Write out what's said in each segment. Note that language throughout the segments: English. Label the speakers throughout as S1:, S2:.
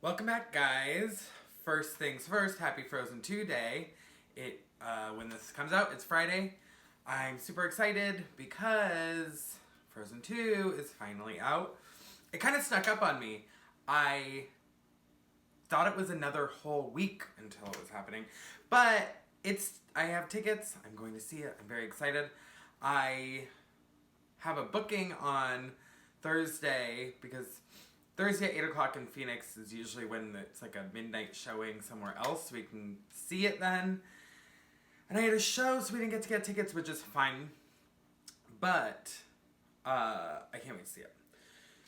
S1: Welcome back, guys. First things first, happy Frozen 2 Day. When this comes out, it's Friday. I'm super excited because Frozen 2 is finally out. It kind of snuck up on me. I thought it was another whole week until it was happening. But I have tickets. I'm going to see it. I'm very excited. I have a booking on Thursday because Thursday at 8 o'clock in Phoenix is usually when it's like a midnight showing somewhere else, so we can see it then. And I had a show, so we didn't get to get tickets, which is fine. But I can't wait to see it.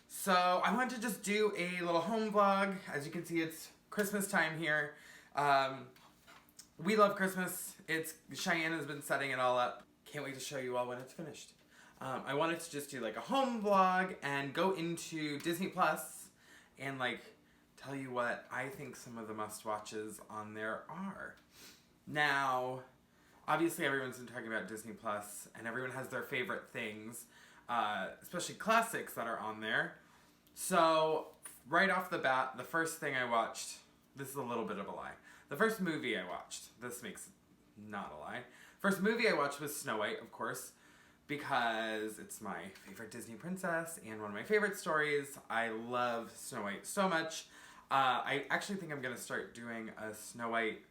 S1: So I wanted to just do a little home vlog. As you can see, it's Christmas time here. We love Christmas. Cheyenne has been setting it all up. Can't wait to show you all when it's finished. I wanted to just do like a home vlog and go into Disney Plus and like tell you what I think some of the must-watches on there are. Now, obviously everyone's been talking about Disney Plus and everyone has their favorite things, especially classics that are on there. So, right off the bat, the first thing I watched, this is a little bit of a lie. The first movie I watched, this makes not a lie. First movie I watched was Snow White, of course, because it's my favorite Disney princess and one of my favorite stories. I love Snow White so much. I actually think I'm going to start doing a Snow White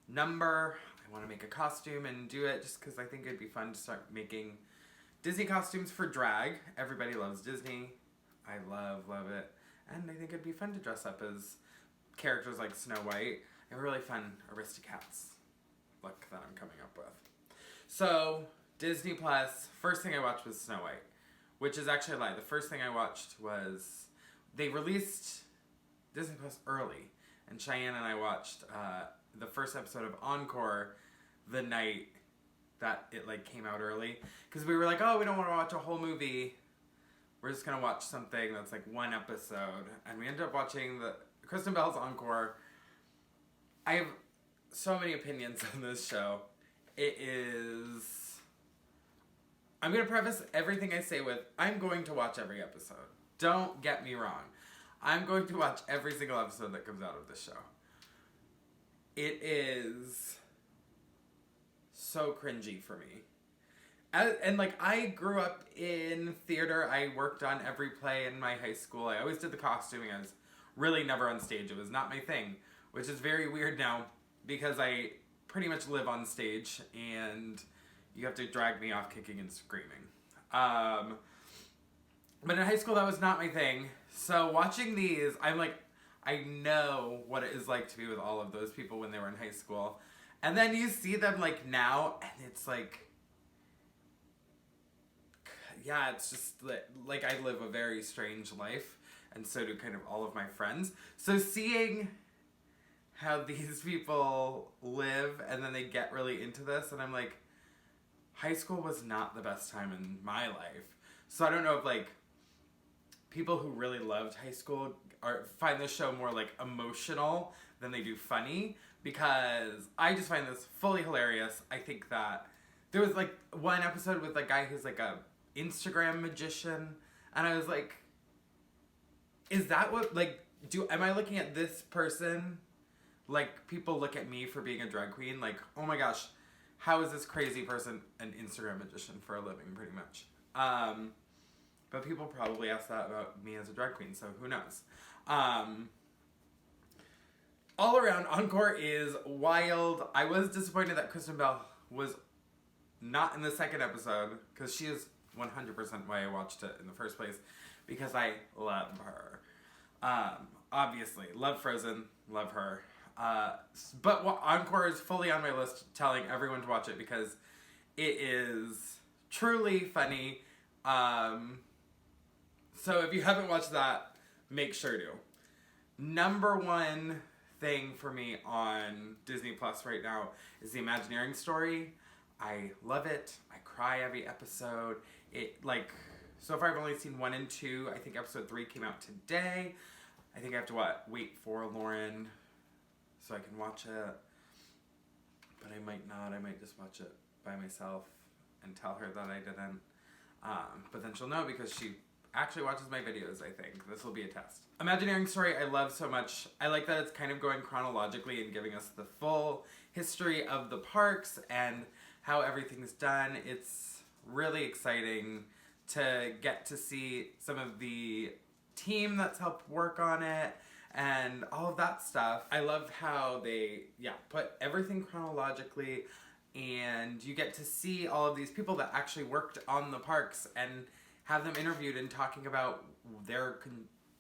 S1: number. I want to make a costume and do it just because I think it'd be fun to start making Disney costumes for drag. Everybody loves Disney. I love it. And I think it'd be fun to dress up as characters like Snow White. I have a really fun Aristocats look that I'm coming up with. So, Disney Plus, first thing I watched was Snow White, which is actually a lie. The first thing I watched was, they released Disney Plus early, and Cheyenne and I watched the first episode of Encore the night that it like came out early, because we were like, oh, we don't want to watch a whole movie, we're just going to watch something that's like one episode, and we ended up watching the Kristen Bell's Encore. I have so many opinions on this show. It is... I'm going to preface everything I say with, I'm going to watch every episode. Don't get me wrong. I'm going to watch every single episode that comes out of the show. It is so cringy for me. And like, I grew up in theater. I worked on every play in my high school. I always did the costuming. I was really never on stage. It was not my thing, which is very weird now because I pretty much live on stage and you have to drag me off kicking and screaming. But in high school, that was not my thing. So watching these, I'm like, I know what it is like to be with all of those people when they were in high school. And then you see them like now, and it's like, yeah, it's just like I live a very strange life. And so do kind of all of my friends. So seeing how these people live and then they get really into this, and I'm like, high school was not the best time in my life. So I don't know if like people who really loved high school find this show more like emotional than they do funny, because I just find this fully hilarious. I think that there was like one episode with a guy who's like a Instagram magician, and I was like, is that what like am I looking at this person like people look at me for being a drag queen? Like, oh my gosh, how is this crazy person an Instagram magician for a living, pretty much? But people probably ask that about me as a drag queen, so who knows? All around, Encore is wild. I was disappointed that Kristen Bell was not in the second episode, because she is 100% why I watched it in the first place, because I love her. Obviously, love Frozen, love her. But Encore is fully on my list, telling everyone to watch it because it is truly funny. So if you haven't watched that, make sure to. Number one thing for me on Disney Plus right now is the Imagineering story. I love it. I cry every episode. So far I've only seen 1 and 2. I think episode 3 came out today. I think I have to wait for Lauren so I can watch it, but I might not. I might just watch it by myself and tell her that I didn't. But then she'll know because she actually watches my videos, I think. This will be a test. Imagineering story I love so much. I like that it's kind of going chronologically and giving us the full history of the parks and how everything's done. It's really exciting to get to see some of the team that's helped work on it and all of that stuff. I love how they, put everything chronologically, and you get to see all of these people that actually worked on the parks and have them interviewed and talking about their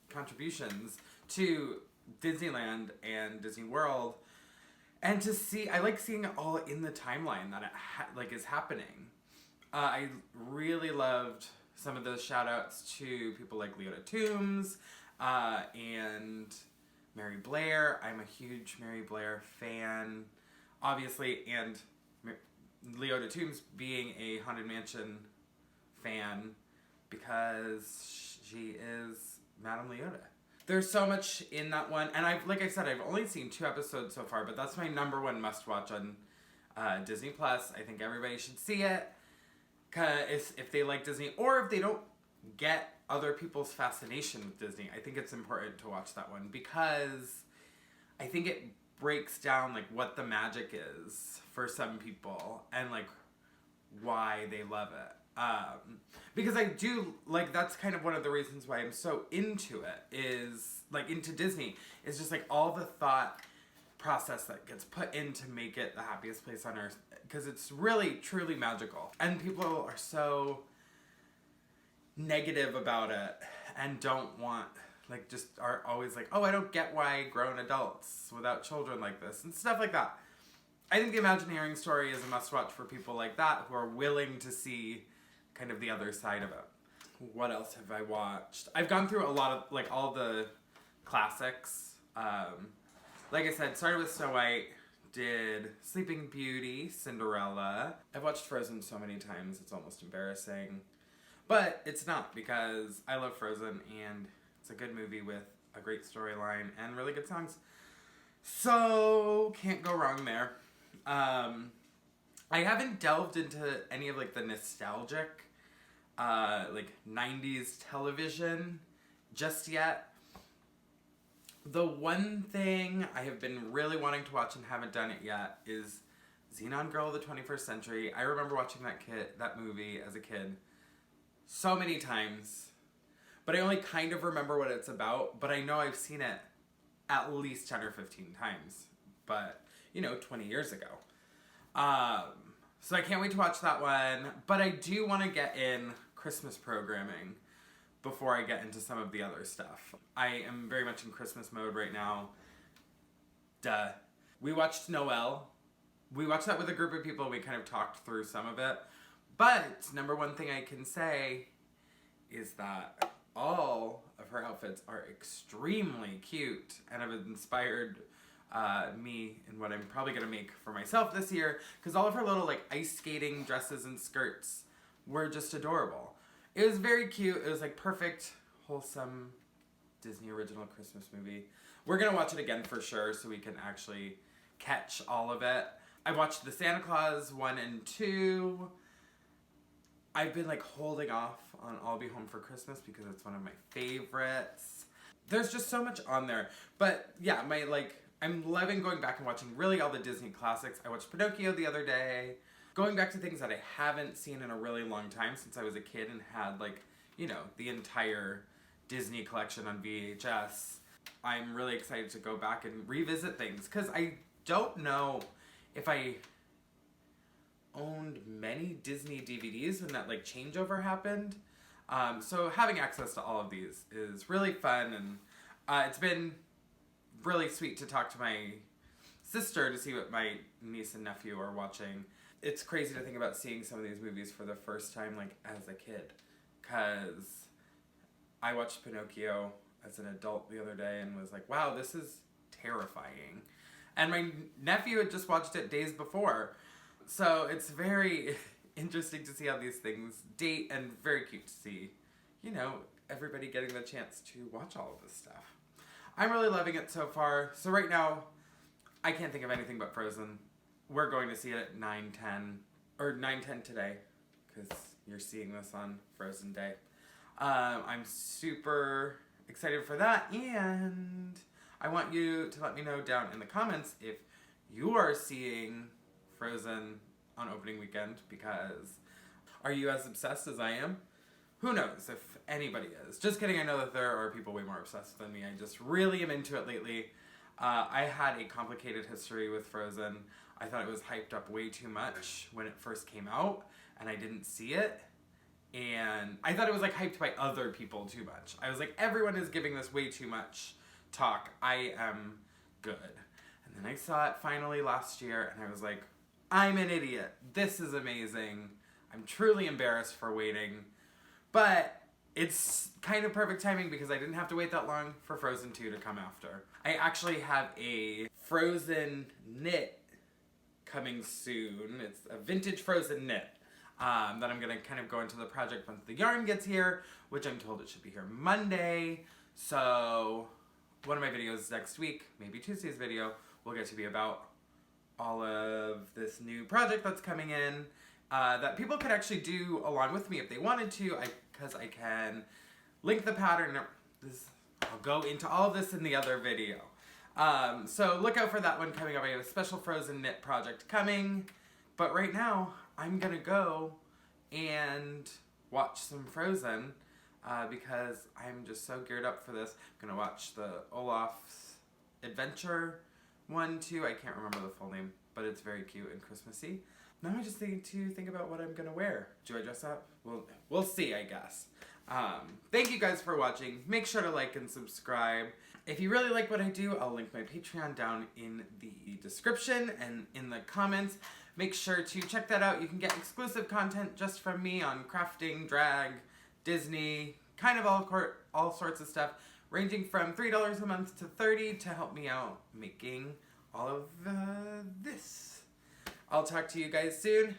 S1: contributions to Disneyland and Disney World. And to see, I like seeing it all in the timeline that it is happening. I really loved some of those shout outs to people like Leota Toombs and Mary Blair. I'm a huge Mary Blair fan, obviously, and Leota Toombs being a Haunted Mansion fan because she is Madame Leota. There's so much in that one, and I've only seen 2 episodes so far, but that's my number 1 must watch on Disney Plus. I think everybody should see it, cause if they like Disney, or if they don't get other people's fascination with Disney, I think it's important to watch that one because I think it breaks down like what the magic is for some people and like why they love it. Because I do, like, that's kind of one of the reasons why I'm so into it, is, like, into Disney, is just, like, all the thought process that gets put in to make it the happiest place on earth, because it's really, truly magical. And people are so negative about it and don't want, like, just are always like, oh, I don't get why grown adults without children like this, and stuff like that. I think the Imagineering story is a must-watch for people like that who are willing to see kind of the other side of it. What else have I watched? I've gone through a lot of, like, all the classics. Like I said, started with Snow White, did Sleeping Beauty, Cinderella. I've watched Frozen so many times, it's almost embarrassing. But it's not, because I love Frozen, and it's a good movie with a great storyline and really good songs. So, can't go wrong there. I haven't delved into any of, like, the nostalgic, like, 90s television just yet. The one thing I have been really wanting to watch and haven't done it yet is Xenon Girl of the 21st Century. I remember watching that movie as a kid so many times, but I only kind of remember what it's about, but I know I've seen it at least 10 or 15 times, but, 20 years ago. So I can't wait to watch that one, but I do want to get in Christmas programming before I get into some of the other stuff. I am very much in Christmas mode right now. Duh. We watched Noelle. We watched that with a group of people. We kind of talked through some of it. But number one thing I can say is that all of her outfits are extremely cute and have inspired me in what I'm probably going to make for myself this year, because all of her little, like, ice skating dresses and skirts were just adorable. It was very cute. It was, like, perfect, wholesome Disney original Christmas movie. We're going to watch it again for sure so we can actually catch all of it. I watched the Santa Claus 1 and 2. I've been, like, holding off on I'll Be Home for Christmas because it's one of my favorites. There's just so much on there. But, yeah, I'm loving going back and watching really all the Disney classics. I watched Pinocchio the other day. Going back to things that I haven't seen in a really long time since I was a kid and had, like, the entire Disney collection on VHS. I'm really excited to go back and revisit things, because I don't know if I owned many Disney DVDs when that, like, changeover happened. So having access to all of these is really fun, and it's been really sweet to talk to my sister to see what my niece and nephew are watching. It's crazy to think about seeing some of these movies for the first time, like, as a kid, because I watched Pinocchio as an adult the other day and was like, wow, this is terrifying. And my nephew had just watched it days before. So it's very interesting to see how these things date, and very cute to see, everybody getting the chance to watch all of this stuff. I'm really loving it so far. So right now, I can't think of anything but Frozen. We're going to see it at 9:10 today, because you're seeing this on Frozen Day. I'm super excited for that, and I want you to let me know down in the comments if you are seeing Frozen on opening weekend, because are you as obsessed as I am? Who knows if anybody is. Just kidding, I know that there are people way more obsessed than me. I just really am into it lately. I had a complicated history with Frozen. I thought it was hyped up way too much when it first came out, and I didn't see it. And I thought it was like hyped by other people too much. I was like, everyone is giving this way too much talk. I am good. And then I saw it finally last year, and I was like, I'm an idiot. This is amazing. I'm truly embarrassed for waiting. But it's kind of perfect timing because I didn't have to wait that long for Frozen 2 to come after. I actually have a Frozen knit coming soon. It's a vintage Frozen knit that I'm going to kind of go into the project once the yarn gets here, which I'm told it should be here Monday. So one of my videos next week, maybe Tuesday's video, will get to be about all of this new project that's coming in that people could actually do along with me if they wanted to, because I can link the pattern. I'll go into all of this in the other video. So look out for that one coming up. I have a special Frozen knit project coming. But right now, I'm going to go and watch some Frozen because I'm just so geared up for this. I'm going to watch the Olaf's Adventure one, too. I can't remember the full name, but it's very cute and Christmassy. Now I just need to think about what I'm going to wear. Do I dress up? We'll see, I guess. Thank you guys for watching. Make sure to like and subscribe. If you really like what I do, I'll link my Patreon down in the description and in the comments. Make sure to check that out. You can get exclusive content just from me on crafting, drag, Disney, kind of all sorts of stuff, ranging from $3 a month to $30 to help me out making all of this. I'll talk to you guys soon.